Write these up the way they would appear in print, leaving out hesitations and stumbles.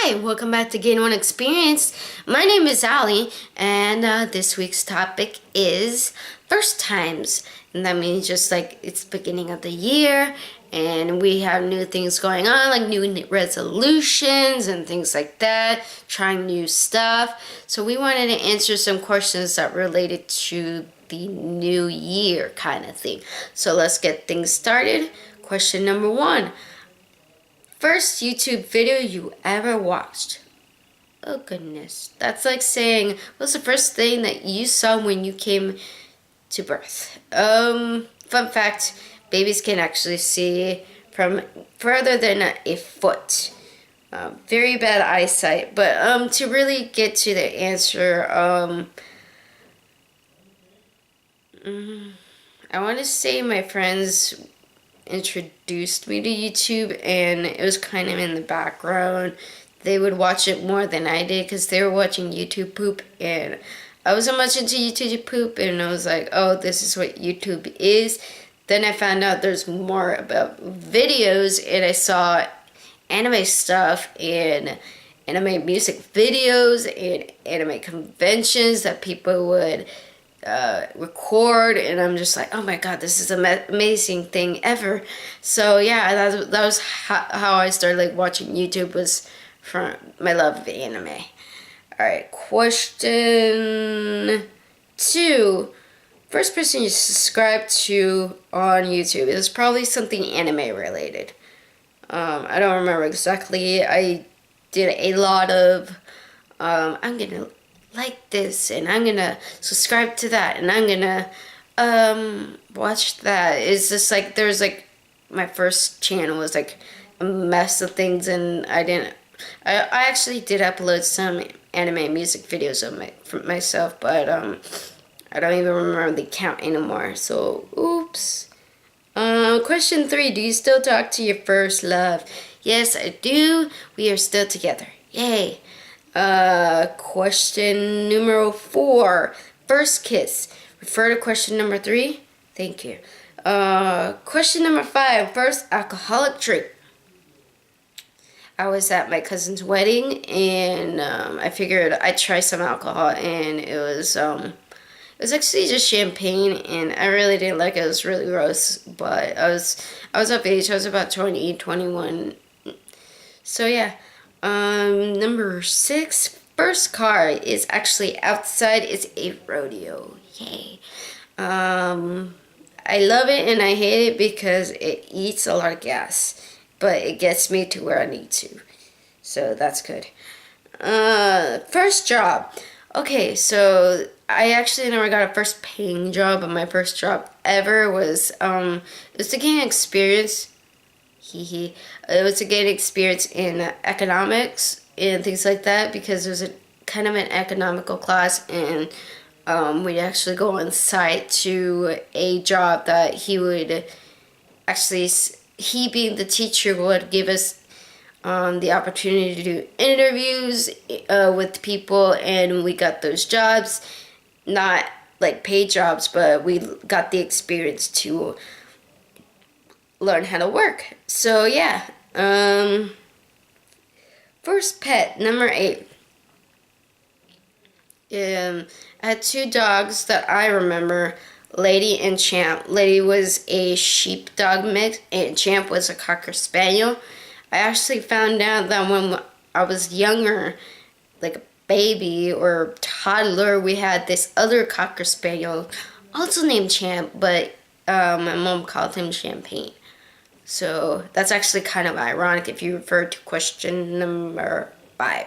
Hi, welcome back to Gain One Experience. My name is Ali, and this week's topic is first times. And that means just like it's beginning of the year, and we have new things going on, like new resolutions and things like that, trying new stuff. So we wanted to answer some questions that related to the new year kind of thing. So let's get things started. Question number 1. First YouTube video you ever watched? Oh goodness. That's like saying, what's the first thing that you saw when you came to birth? Fun fact, babies can actually see from further than a foot. Very bad eyesight. But to really get to the answer, I want to say my friends introduced me to YouTube, and it was kind of in the background. They would watch it more than I did because they were watching YouTube poop, and I wasn't much into YouTube poop, and I was like, oh, this is what YouTube is. Then I found out there's more about videos, and I saw anime stuff and anime music videos and anime conventions that people would record, and I'm just like, oh my god, this is an amazing thing ever. So yeah, that was how I started like watching YouTube, was from my love of anime. Alright, question 2. First person you subscribed to on YouTube. It was probably something anime related. I don't remember exactly. I did a lot of I'm gonna like this, and I'm gonna subscribe to that, and I'm gonna watch that. It's just like there's like my first channel was like a mess of things, and I actually did upload some anime music videos of myself, but I don't even remember the count anymore, so oops. Question 3, do you still talk to your first love? Yes, I do. We are still together. Yay. Question number 4. First kiss. Refer to question number 3. Thank you. Question number 5. First alcoholic drink. I was at my cousin's wedding, and I figured I'd try some alcohol, and it was actually just champagne, and I really didn't like it. It was really gross, but I was of age. I was about 20, 21. So yeah. Number 6, first car is actually outside. It's a rodeo. Yay. I love it and I hate it because it eats a lot of gas, but it gets me to where I need to. So that's good. First job. Okay, so I actually never got a first paying job, but my first job ever was to gain experience. It was to gain experience in economics and things like that, because it was kind of an economical class, and we'd actually go on site to a job that he being the teacher would give us the opportunity to do interviews with people, and we got those jobs, not like paid jobs, but we got the experience to learn how to work. So yeah. First pet, number 8. I had 2 dogs that I remember, Lady and Champ. Lady was a sheepdog mix, and Champ was a Cocker Spaniel. I actually found out that when I was younger, like a baby or toddler, we had this other Cocker Spaniel, also named Champ, but my mom called him Champagne. So that's actually kind of ironic if you refer to question number 5.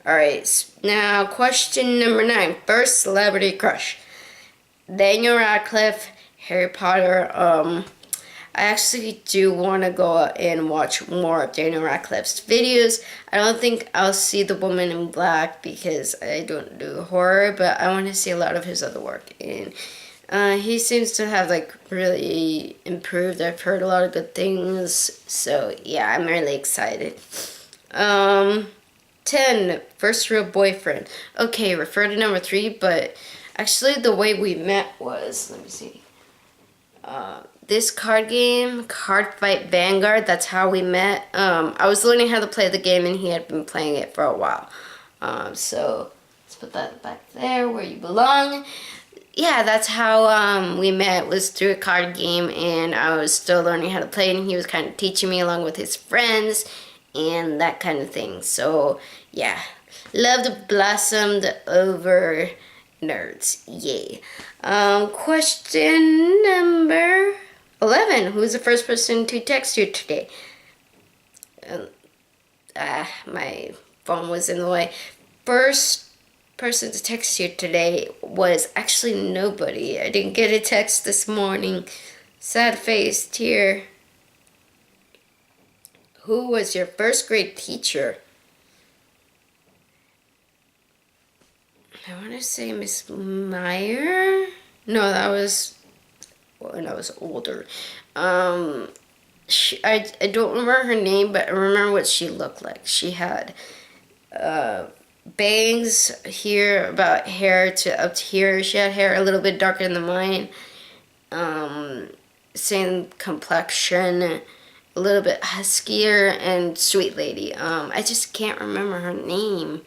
Alright, now question number 9. First celebrity crush. Daniel Radcliffe, Harry Potter. I actually do want to go and watch more of Daniel Radcliffe's videos. I don't think I'll see The Woman in Black because I don't do horror, but I want to see a lot of his other work. And he seems to have like really improved. I've heard a lot of good things, so yeah, I'm really excited. 10, first real boyfriend. Okay, refer to number 3, but actually the way we met was, let me see. this card game, Card Fight Vanguard, that's how we met. I was learning how to play the game and he had been playing it for a while. So let's put that back there where you belong. Yeah, that's how we met, was through a card game, and I was still learning how to play, and he was kind of teaching me along with his friends and that kind of thing. So yeah, love blossomed over nerds. Yay. Question number 11. Who's the first person to text you today? My phone was in the way. First person to text you today was actually nobody. I didn't get a text this morning. Sad face, tear. Who was your first grade teacher? I want to say Miss Meyer. No, that was when I was older. I don't remember her name, but I remember what she looked like. She had bangs here, about hair to up to here. She had hair a little bit darker than mine. Same complexion, a little bit huskier, and sweet lady. I just can't remember her name.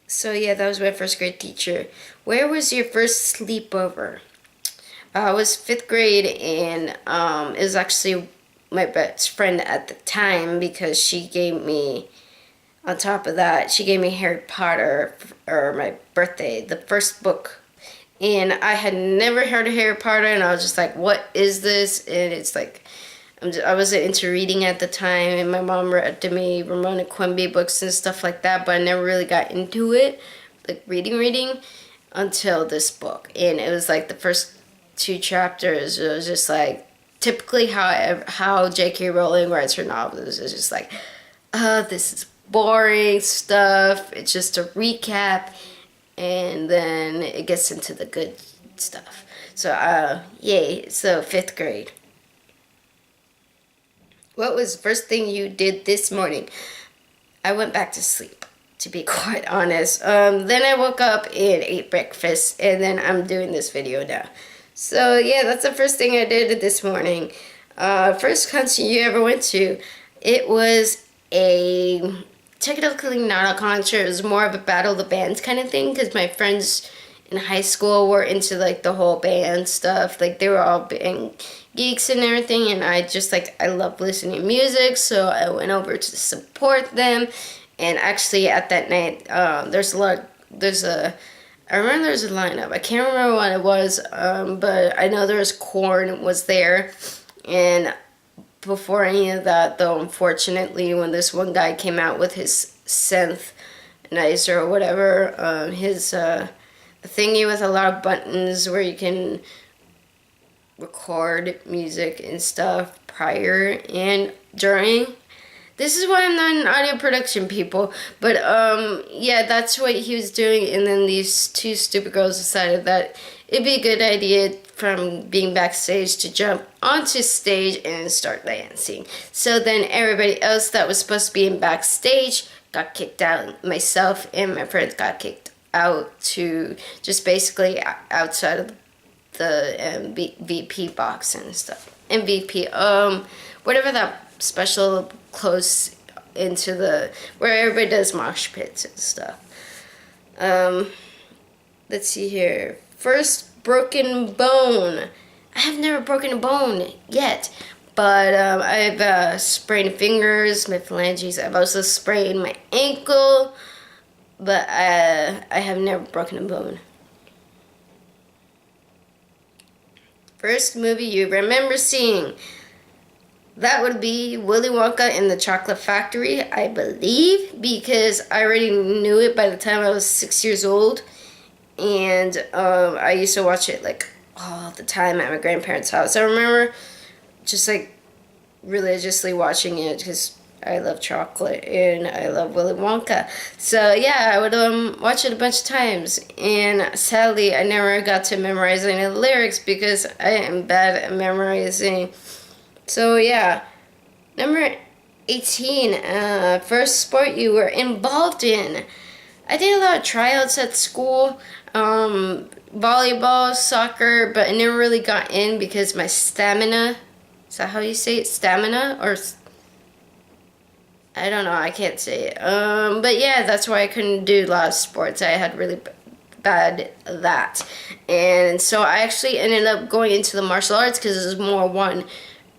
So yeah, that was my first grade teacher. Where was your first sleepover? I was 5th grade, and it was actually my best friend at the time, because she gave me, on top of that, she gave me Harry Potter for my birthday, the first book. And I had never heard of Harry Potter, and I was just like, what is this? And it's like, I wasn't into reading at the time, and my mom read to me Ramona Quimby books and stuff like that, but I never really got into it, like reading, until this book. And it was like the first 2 chapters, it was just like, typically how J.K. Rowling writes her novels. It's just like, this is boring stuff. It's just a recap, and then it gets into the good stuff. So, yay. So 5th grade. What was the first thing you did this morning? I went back to sleep, to be quite honest. Then I woke up and ate breakfast, and then I'm doing this video now. So yeah, that's the first thing I did this morning. First concert you ever went to? It was a technically not a concert. It was more of a battle of the bands kind of thing, because my friends in high school were into like the whole band stuff. Like they were all being geeks and everything, and I just like, I love listening to music, so I went over to support them. And actually at that night, I remember there's a lineup. I can't remember what it was, but I know there was Korn was there. And before any of that, though, unfortunately, when this one guy came out with his synthesizer or whatever, his thingy with a lot of buttons where you can record music and stuff prior and during. This is why I'm not an audio production, people. But, yeah, that's what he was doing. And then these 2 stupid girls decided that it'd be a good idea from being backstage to jump onto stage and start dancing. So then everybody else that was supposed to be in backstage got kicked out. Myself and my friends got kicked out to just basically outside of the MVP box and stuff. MVP, whatever that special close into the, where everybody does mosh pits and stuff. Let's see here. First broken bone. I have never broken a bone yet, but I've sprained fingers, my phalanges. I've also sprained my ankle, but I have never broken a bone. First movie you remember seeing? That would be Willy Wonka and the Chocolate Factory, I believe, because I already knew it by the time I was 6 years old. And I used to watch it like all the time at my grandparents' house. I remember just like religiously watching it because I love chocolate and I love Willy Wonka. So yeah, I would watch it a bunch of times. And sadly, I never got to memorize any of the lyrics because I am bad at memorizing. So yeah, number 18, first sport you were involved in. I did a lot of tryouts at school, volleyball, soccer, but I never really got in because my stamina, is that how you say it? Stamina? Or, I don't know, I can't say it. But yeah, that's why I couldn't do a lot of sports. I had really bad that. And so I actually ended up going into the martial arts because it was more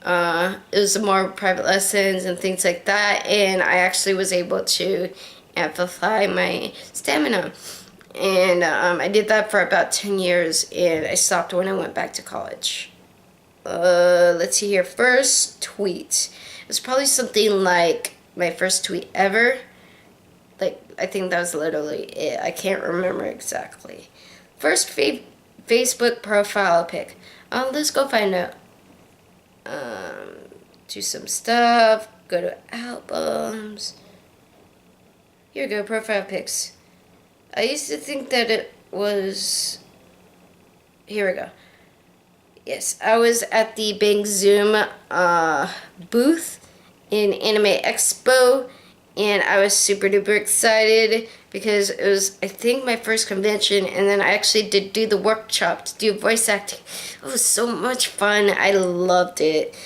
it was more private lessons and things like that, and I actually was able to amplify my stamina. And I did that for about 10 years, and I stopped when I went back to college. Let's see here. First tweet. It's probably something like my first tweet ever. Like, I think that was literally it. I can't remember exactly. First Facebook profile pic. Let's go find out. Do some stuff. Go to albums. Here we go, profile pics. I used to think that it was... Here we go. Yes, I was at the Big Zoom booth in Anime Expo, and I was super duper excited because it was, I think, my first convention, and then I actually did do the workshop to do voice acting. It was so much fun. I loved it.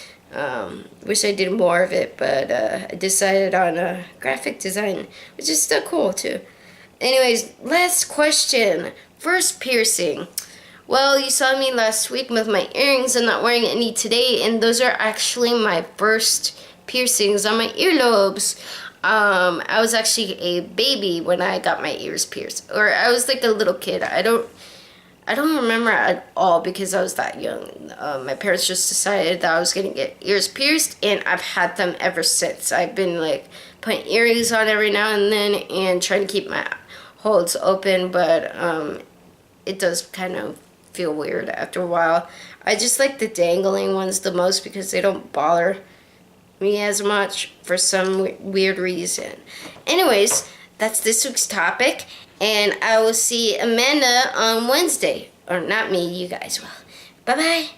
Wish I did more of it, but I decided on graphic design, which is still cool too. Anyways, last question. First piercing. Well, you saw me last week with my earrings. I'm not wearing any today, and those are actually my first piercings on my earlobes. I was actually a baby when I got my ears pierced, or I was like a little kid. I don't remember at all because I was that young. My parents just decided that I was gonna get ears pierced, and I've had them ever since. I've been like putting earrings on every now and then and trying to keep my holes open, but it does kind of feel weird after a while. I just like the dangling ones the most because they don't bother me as much for some weird reason. Anyways, that's this week's topic, and I will see Amanda on Wednesday. Or not me, you guys will. Bye-bye.